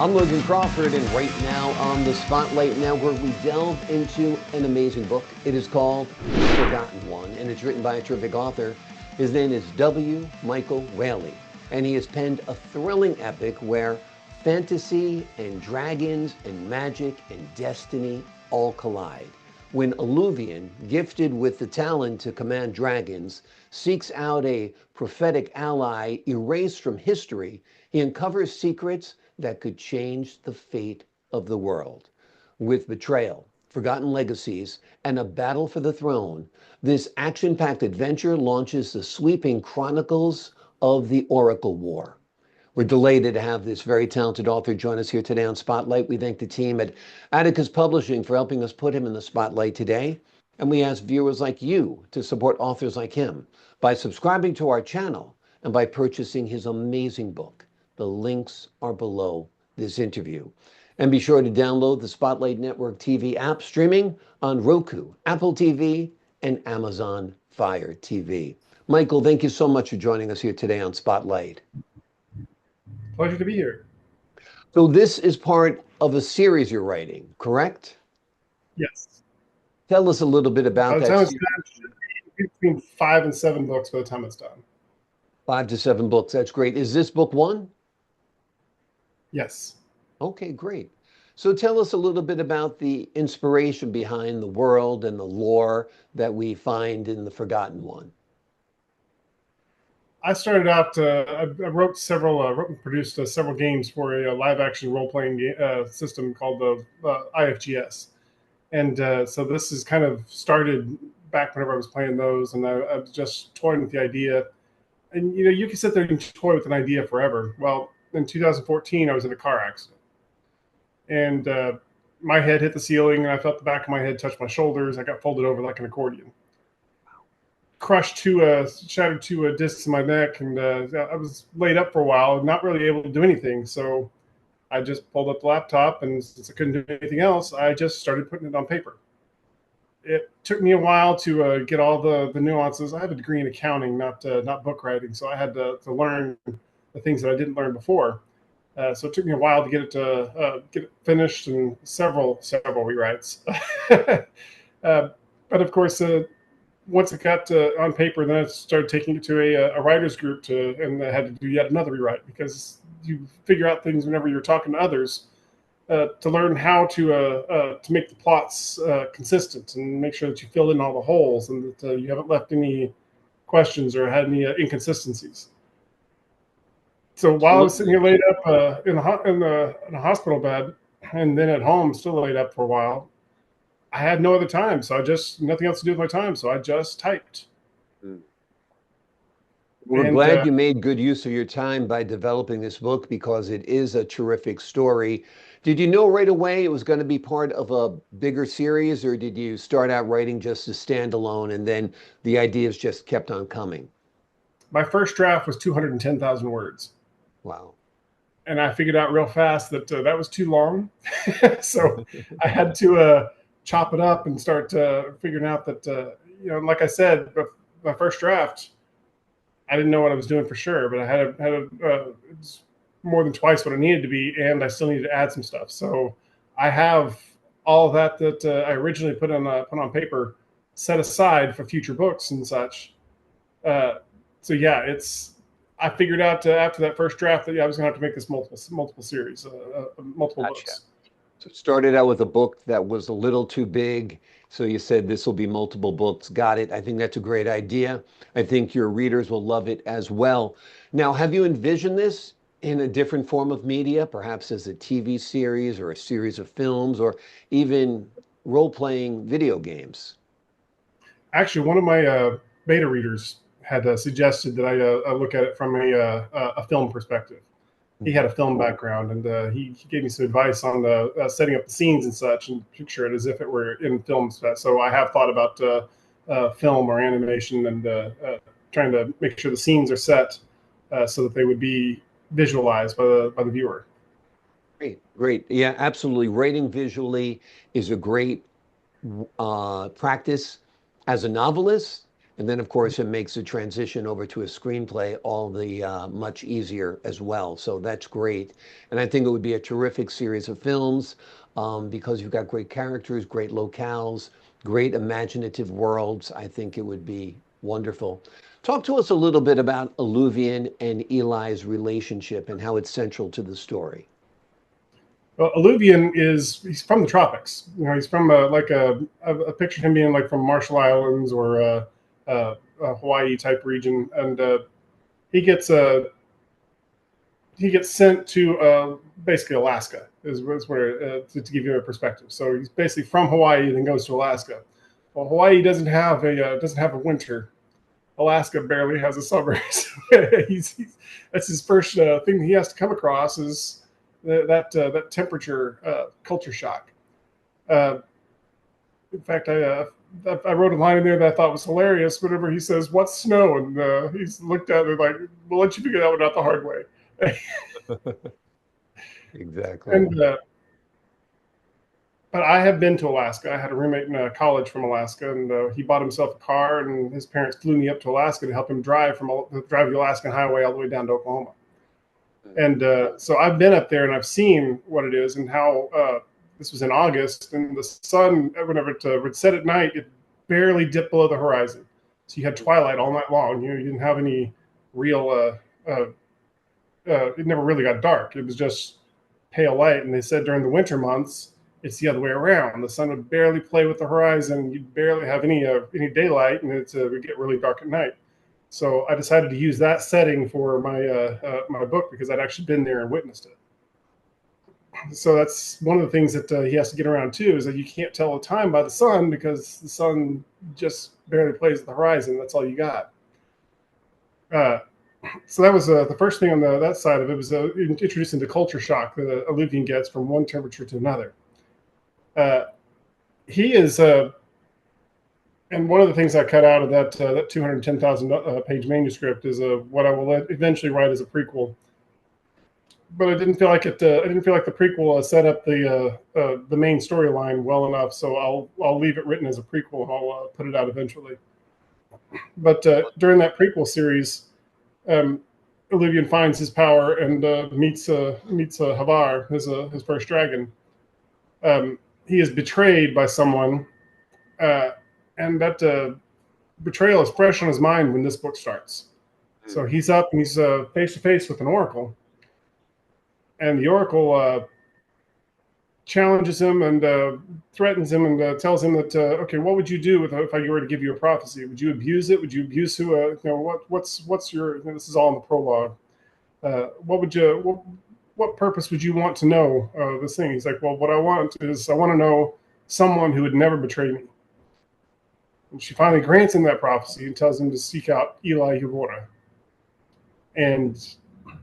I'm Logan Crawford, and right now on the Spotlight Network, we delve into an amazing book. It is called Forgotten One, and it's written by a terrific author. His name is W. Michael Whaley, and he has penned a thrilling epic where fantasy and dragons and magic and destiny all collide. When Alluvian, gifted with the talent to command dragons, seeks out a prophetic ally erased from history, he uncovers secrets that could change the fate of the world. With betrayal, forgotten legacies, and a battle for the throne, this action-packed adventure launches the sweeping chronicles of the Oracle War. We're delighted to have this very talented author join us here today on Spotlight. We thank the team at Atticus Publishing for helping us put him in the spotlight today. And we ask viewers like you to support authors like him by subscribing to our channel and by purchasing his amazing book. The links are below this interview. And be sure to download the Spotlight Network TV app streaming on Roku, Apple TV, and Amazon Fire TV. Michael, thank you so much for joining us here today on Spotlight. Pleasure to be here. So this is part of a series you're writing, correct? Yes. Tell us a little bit about By the that time it's series. done, it should be between 5 and 7 books by the time it's done. 5 to 7 books. That's great. Is this book one? Yes. Okay, great. So tell us a little bit about the inspiration behind the world and the lore that we find in the Forgotten One. I started out, I wrote and produced several games for a live-action role-playing system called the IFGS. And so this is kind of started back whenever I was playing those, and I was just toying with the idea. And, you know, you can sit there and toy with an idea forever. Well, in 2014, I was in a car accident. And my head hit the ceiling, and I felt the back of my head touch my shoulders. I got folded over like an accordion. Shattered 2 discs in my neck, and I was laid up for a while, not really able to do anything. So I just pulled up the laptop, and since I couldn't do anything else, I just started putting it on paper. It took me a while to get all the nuances. I have a degree in accounting, not book writing, so I had to learn the things that I didn't learn before. So it took me a while to get it finished, and several rewrites. But of course, once it got on paper, then I started taking it to a writers group and I had to do yet another rewrite, because you figure out things whenever you're talking to others to learn how to make the plots consistent and make sure that you filled in all the holes and that you haven't left any questions or had any inconsistencies. So while I was sitting here laid up in a hospital bed, and then at home still laid up for a while, I had no other time, so nothing else to do with my time, so I just typed. We're glad you made good use of your time by developing this book, because it is a terrific story. Did you know right away it was going to be part of a bigger series, or did you start out writing just as standalone and then the ideas just kept on coming? My first draft was 210,000 words. Wow. And I figured out real fast that that was too long. So I had to chop it up and start figuring out that, you know, like I said, my first draft, I didn't know what I was doing for sure, but I had it's more than twice what I needed to be, and I still needed to add some stuff. So I have all of that I originally put on paper set aside for future books and such. So yeah, I figured out after that first draft that I was going to have to make this multiple series, multiple books. So it started out with a book that was a little too big. So you said this will be multiple books. Got it. I think that's a great idea. I think your readers will love it as well. Now, have you envisioned this in a different form of media, perhaps as a TV series or a series of films or even role-playing video games? Actually, one of my beta readers had suggested that I look at it from a film perspective. He had a film background, and he gave me some advice on setting up the scenes and such, and picture it as if it were in film. So I have thought about film or animation, and trying to make sure the scenes are set so that they would be visualized by the viewer. Great. Yeah, absolutely. Writing visually is a great practice as a novelist, And then, of course, it makes the transition over to a screenplay all the much easier as well. So that's great. And I think it would be a terrific series of films because you've got great characters, great locales, great imaginative worlds. I think it would be wonderful. Talk to us a little bit about Alluvian and Eli's relationship and how it's central to the story. Well, Alluvian he's from the tropics. You know, he's from I pictured him being like from Marshall Islands or a Hawaii type region, and he gets sent to basically Alaska is where to give you a perspective. So he's basically from Hawaii and then goes to Alaska. Well, Hawaii doesn't have a winter. Alaska barely has a summer. So that's his first thing he has to come across is that temperature culture shock. In fact, I wrote a line in there that I thought was hilarious. Whenever he says, "What's snow?" and he's looked at it like, "We'll let you figure that one out the hard way." Exactly. And but I have been to Alaska. I had a roommate in college from Alaska, and he bought himself a car, and his parents flew me up to Alaska to help him drive the Alaskan Highway all the way down to Oklahoma. And so I've been up there and I've seen what it is and how this was in August, and the sun, whenever it would set at night, it barely dipped below the horizon. So you had twilight all night long. You didn't have any real, it never really got dark. It was just pale light. And they said during the winter months, it's the other way around. The sun would barely play with the horizon. You'd barely have any daylight, and it would get really dark at night. So I decided to use that setting for my my book because I'd actually been there and witnessed it. So that's one of the things that he has to get around too, is that you can't tell the time by the sun because the sun just barely plays at the horizon. That's all you got. So that was the first thing on that side of it was introducing the culture shock that Olivian gets from one temperature to another. He is, and one of the things I cut out of that 210,000 page manuscript is what I will eventually write as a prequel. But I didn't feel like it. I didn't feel like the prequel set up the main storyline well enough, so I'll leave it written as a prequel and I'll put it out eventually. But during that prequel series, Olivian finds his power and meets Havar, his first dragon. He is betrayed by someone, and that betrayal is fresh on his mind when this book starts. So he's up and he's face to face with an oracle. And the oracle challenges him and threatens him and tells him that, okay, what would you do if I were to give you a prophecy? Would you abuse it? Would you abuse who? What's your? This is all in the prologue. What purpose would you want to know this thing? He's like, well, what I want to know someone who would never betray me. And she finally grants him that prophecy and tells him to seek out Eli Javora. And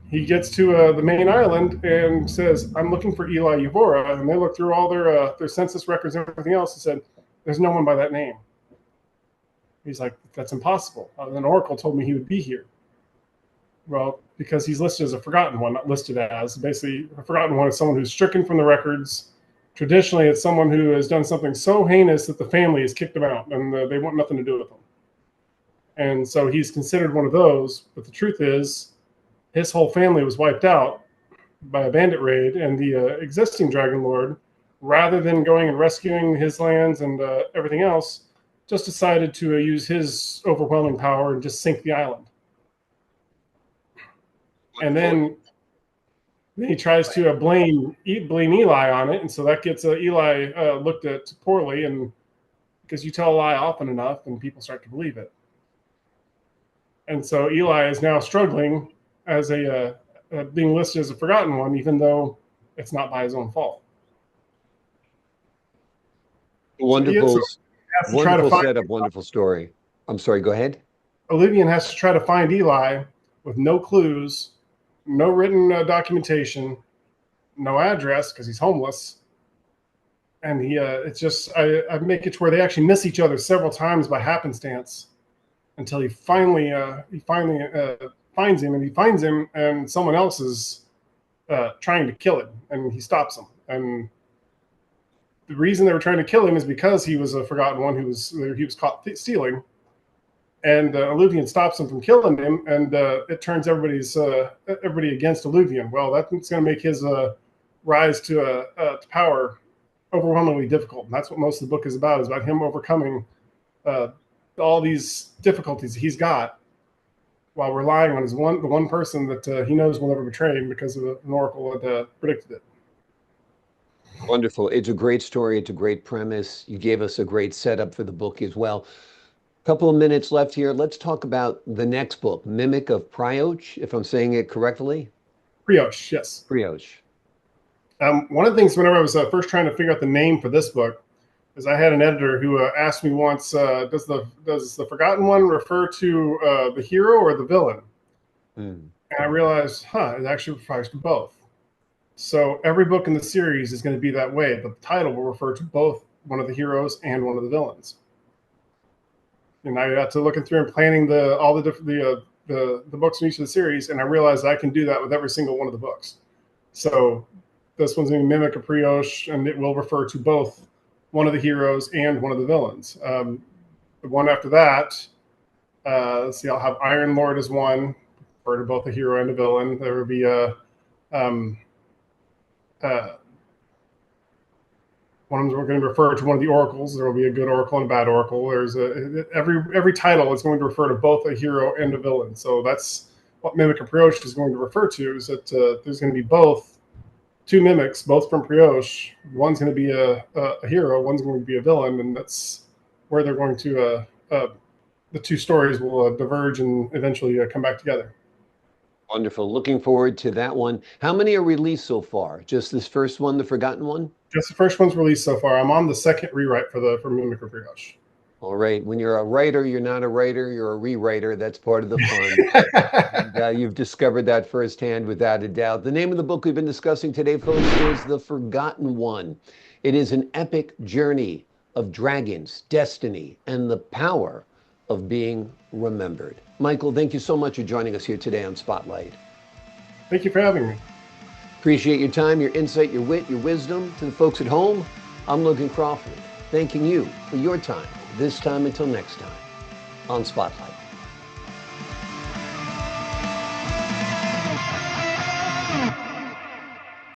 he gets to the main island and says, I'm looking for Eli Javora. And they look through all their census records and everything else and said, there's no one by that name. He's like, that's impossible. An oracle told me he would be here. Well, because he's listed as a forgotten one, not listed as. Basically, a forgotten one is someone who's stricken from the records. Traditionally, it's someone who has done something so heinous that the family has kicked them out and they want nothing to do with them. And so he's considered one of those. But the truth is, his whole family was wiped out by a bandit raid, and the existing Dragon Lord, rather than going and rescuing his lands and everything else, just decided to use his overwhelming power and just sink the island. And then he tries to blame Eli on it, and so that gets Eli looked at poorly, and because you tell a lie often enough, and people start to believe it. And so Eli is now struggling as being listed as a forgotten one, even though it's not by his own fault. Wonderful setup, wonderful story. I'm sorry, go ahead. Olivian has to try to find Eli with no clues, no written documentation, no address because he's homeless. And I make it to where they actually miss each other several times by happenstance until he finally finds him, and he finds him, and someone else is trying to kill him, and he stops him. And the reason they were trying to kill him is because he was a forgotten one who was caught stealing. and Alluvian stops him from killing him, and it turns everybody against Alluvian. Well, that's going to make his rise to power overwhelmingly difficult, and that's what most of the book is about him overcoming all these difficulties he's got while relying on the one person that he knows will never betray him because of an oracle that predicted it. Wonderful. It's a great story. It's a great premise. You gave us a great setup for the book as well. Couple of minutes left here. Let's talk about the next book, Mimic of Pryo, if I'm saying it correctly. Pryo, yes. Pryo. One of the things whenever I was first trying to figure out the name for this book is I had an editor who asked me once, does the Forgotten One refer to the hero or the villain? And I realized, it actually refers to both. So every book in the series is going to be that way. The title will refer to both one of the heroes and one of the villains. And I got to looking through and planning all the books in each of the series, and I realized I can do that with every single one of the books. So this one's going to mimic a Pryo, and it will refer to both one of the heroes and one of the villains. The one after that, let's see, I'll have Iron Lord as one, refer to both a hero and a villain. There will be one of them we're going to refer to one of the oracles. There will be a good oracle and a bad oracle. There's every title is going to refer to both a hero and a villain. So that's what Mimic of Pryo is going to refer to, is that there's going to be two mimics, both from Pryo. One's going to be a hero, one's going to be a villain, and that's where they're going to the two stories will diverge and eventually come back together. Wonderful. Looking forward to that one. How many are released so far? Just this first one, the Forgotten One? Just the first one's released so far. I'm on the second rewrite for Mimic of Pryo. All right. When you're a writer, you're not a writer, you're a rewriter. That's part of the fun. And, you've discovered that firsthand, without a doubt. The name of the book we've been discussing today, folks, is The Forgotten One. It is an epic journey of dragons, destiny, and the power of being remembered. Michael, thank you so much for joining us here today on Spotlight. Thank you for having me. Appreciate your time, your insight, your wit, your wisdom. To the folks at home, I'm Logan Crawford, thanking you for your time, this time until next time on Spotlight.